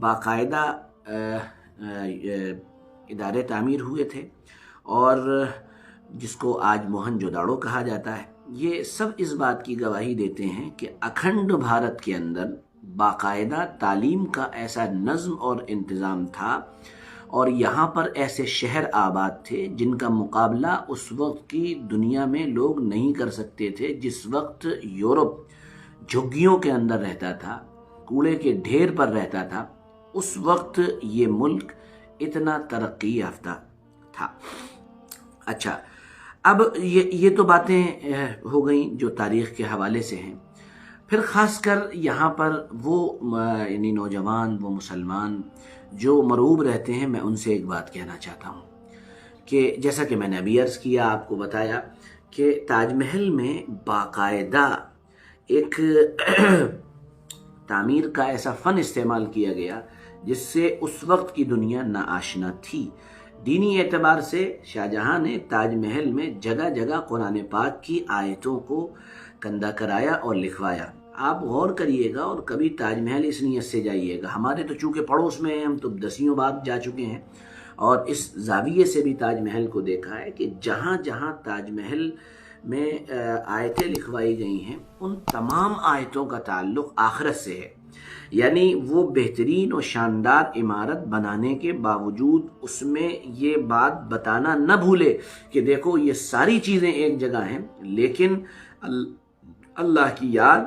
باقاعدہ ادارے تعمیر ہوئے تھے، اور جس کو آج موہن جوداڑو کہا جاتا ہے، یہ سب اس بات کی گواہی دیتے ہیں کہ اکھنڈ بھارت کے اندر باقاعدہ تعلیم کا ایسا نظم اور انتظام تھا، اور یہاں پر ایسے شہر آباد تھے جن کا مقابلہ اس وقت کی دنیا میں لوگ نہیں کر سکتے تھے۔ جس وقت یورپ جھگیوں کے اندر رہتا تھا، کوڑے کے ڈھیر پر رہتا تھا، اس وقت یہ ملک اتنا ترقی یافتہ تھا۔ اچھا، اب یہ تو باتیں ہو گئیں جو تاریخ کے حوالے سے ہیں۔ پھر خاص کر یہاں پر وہ یعنی نوجوان، وہ مسلمان جو مرعوب رہتے ہیں، میں ان سے ایک بات کہنا چاہتا ہوں کہ جیسا کہ میں نے ابھی عرض کیا، آپ کو بتایا کہ تاج محل میں باقاعدہ ایک تعمیر کا ایسا فن استعمال کیا گیا جس سے اس وقت کی دنیا ناآشنا تھی۔ دینی اعتبار سے شاہ جہاں نے تاج محل میں جگہ جگہ قرآن پاک کی آیتوں کو کندہ کرایا اور لکھوایا۔ آپ غور کریے گا اور کبھی تاج محل اس نیت سے جائیے گا، ہمارے تو چونکہ پڑوس میں ہیں، ہم تو دسیوں بار جا چکے ہیں اور اس زاویے سے بھی تاج محل کو دیکھا ہے کہ جہاں جہاں تاج محل میں آیتیں لکھوائی گئی ہیں، ان تمام آیتوں کا تعلق آخرت سے ہے۔ یعنی وہ بہترین اور شاندار عمارت بنانے کے باوجود اس میں یہ بات بتانا نہ بھولے کہ دیکھو یہ ساری چیزیں ایک جگہ ہیں، لیکن اللہ کی یاد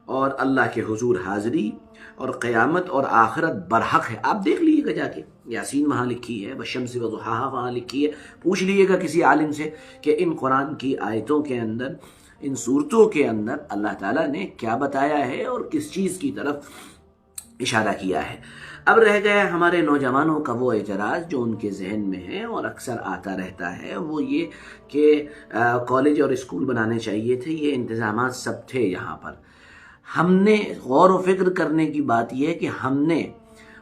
اور اللہ کے حضور حاضری اور قیامت اور آخرت برحق ہے۔ آپ دیکھ لیجیے گا جا کے، یاسین وہاں لکھی ہے، والشمس وضحاہا وہاں لکھی ہے۔ پوچھ لیجیے گا کسی عالم سے کہ ان قرآن کی آیتوں کے اندر، ان صورتوں کے اندر اللہ تعالیٰ نے کیا بتایا ہے اور کس چیز کی طرف اشارہ کیا ہے۔ اب رہ گیا ہمارے نوجوانوں کا وہ اعتراض جو ان کے ذہن میں ہے اور اکثر آتا رہتا ہے، وہ یہ کہ کالج اور اسکول بنانے چاہیے تھے، یہ انتظامات سب تھے یہاں پر۔ ہم نے غور و فکر کرنے کی بات یہ ہے کہ ہم نے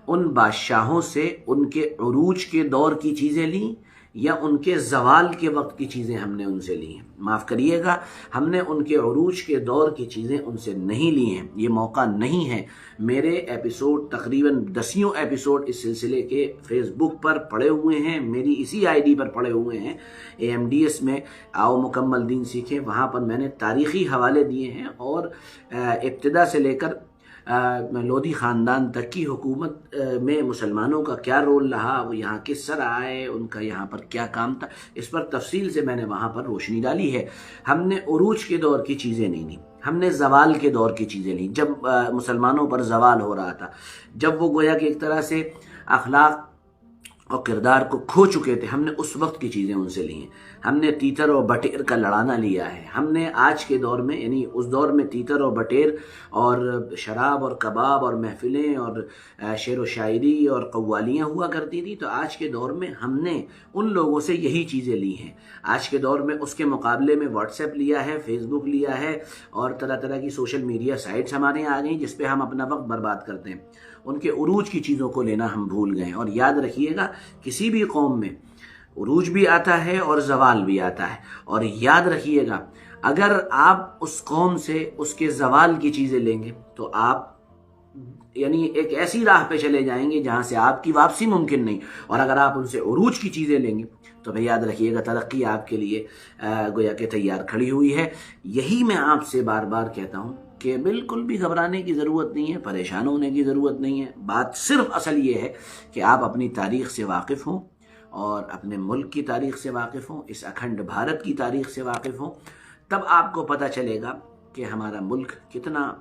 ان بادشاہوں سے ان کے عروج کے دور کی چیزیں لیں یا ان کے زوال کے وقت کی چیزیں ہم نے ان سے لی ہیں؟ معاف کریے گا، ہم نے ان کے عروج کے دور کی چیزیں ان سے نہیں لی ہیں، یہ موقع نہیں ہے۔ میرے ایپیسوڈ تقریباً دسیوں ایپیسوڈ اس سلسلے کے فیس بک پر پڑے ہوئے ہیں، میری اسی آئی ڈی پر پڑے ہوئے ہیں، AMDS میں آؤ مکمل دین سیکھیں، وہاں پر میں نے تاریخی حوالے دیے ہیں اور ابتدا سے لے کر لودھی خاندان تک کی حکومت میں مسلمانوں کا کیا رول رہا، وہ یہاں کس طرح آئے، ان کا یہاں پر کیا کام تھا، اس پر تفصیل سے میں نے وہاں پر روشنی ڈالی ہے۔ ہم نے عروج کے دور کی چیزیں نہیں لیں، ہم نے زوال کے دور کی چیزیں لیں، جب مسلمانوں پر زوال ہو رہا تھا، جب وہ گویا کہ ایک طرح سے اخلاق اور کردار کو کھو چکے تھے، ہم نے اس وقت کی چیزیں ان سے لی ہیں۔ ہم نے تیتر اور بٹیر کا لڑانا لیا ہے، ہم نے آج کے دور میں یعنی اس دور میں تیتر اور بٹیر اور شراب اور کباب اور محفلیں اور شعر و شاعری اور قوالیاں ہوا کرتی تھی، تو آج کے دور میں ہم نے ان لوگوں سے یہی چیزیں لی ہیں۔ آج کے دور میں اس کے مقابلے میں واٹس ایپ لیا ہے، فیس بک لیا ہے اور طرح طرح کی سوشل میڈیا سائٹس ہمارے یہاں آ گئیں جس پہ ہم اپنا وقت برباد کرتے ہیں۔ ان کے عروج کی چیزوں کو لینا ہم بھول گئے۔ اور یاد رکھیے گا، کسی بھی قوم میں عروج بھی آتا ہے اور زوال بھی آتا ہے، اور یاد رکھیے گا اگر آپ اس قوم سے اس کے زوال کی چیزیں لیں گے تو آپ یعنی ایک ایسی راہ پہ چلے جائیں گے جہاں سے آپ کی واپسی ممکن نہیں، اور اگر آپ ان سے عروج کی چیزیں لیں گے تو بھئی یاد رکھیے گا ترقی آپ کے لیے گویا کہ تیار کھڑی ہوئی ہے۔ یہی میں آپ سے بار بار کہتا ہوں کہ بالکل بھی گھبرانے کی ضرورت نہیں ہے، پریشان ہونے کی ضرورت نہیں ہے۔ بات صرف اصل یہ ہے کہ آپ اپنی تاریخ سے واقف ہوں اور اپنے ملک کی تاریخ سے واقف ہوں، اس اکھنڈ بھارت کی تاریخ سے واقف ہوں، تب آپ کو پتہ چلے گا کہ ہمارا ملک کتنا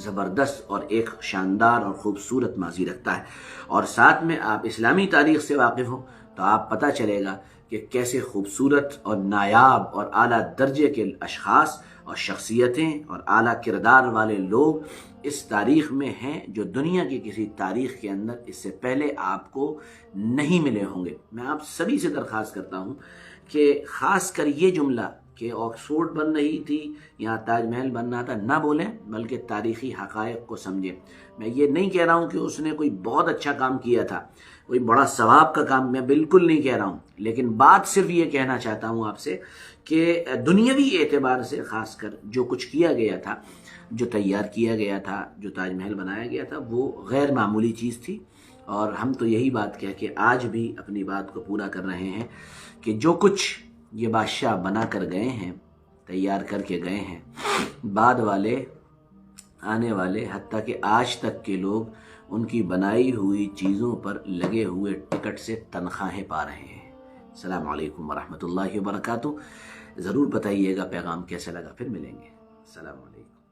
زبردست اور ایک شاندار اور خوبصورت ماضی رکھتا ہے۔ اور ساتھ میں آپ اسلامی تاریخ سے واقف ہوں تو آپ پتہ چلے گا کہ کیسے خوبصورت اور نایاب اور اعلیٰ درجے کے اشخاص اور شخصیتیں اور اعلیٰ کردار والے لوگ اس تاریخ میں ہیں جو دنیا کی کسی تاریخ کے اندر اس سے پہلے آپ کو نہیں ملے ہوں گے۔ میں آپ سبھی سے درخواست کرتا ہوں کہ خاص کر یہ جملہ کہ آکسفورڈ بن رہی تھی، یہاں تاج محل بننا تھا، نہ بولیں، بلکہ تاریخی حقائق کو سمجھیں۔ میں یہ نہیں کہہ رہا ہوں کہ اس نے کوئی بہت اچھا کام کیا تھا، کوئی بڑا ثواب کا کام، میں بالکل نہیں کہہ رہا ہوں، لیکن بات صرف یہ کہنا چاہتا ہوں آپ سے کہ دنیاوی اعتبار سے خاص کر جو کچھ کیا گیا تھا، جو تیار کیا گیا تھا، جو تاج محل بنایا گیا تھا، وہ غیر معمولی چیز تھی، اور ہم تو یہی بات کہہ کے آج بھی اپنی بات کو پورا کر رہے ہیں کہ جو کچھ یہ بادشاہ بنا کر گئے ہیں، تیار کر کے گئے ہیں، بعد والے آنے والے حتیٰ کہ آج تک کے لوگ ان کی بنائی ہوئی چیزوں پر لگے ہوئے ٹکٹ سے تنخواہیں پا رہے ہیں۔ السلام علیکم ورحمۃ اللہ وبرکاتہ۔ ضرور بتائیے گا پیغام کیسا لگا، پھر ملیں گے۔ السلام علیکم۔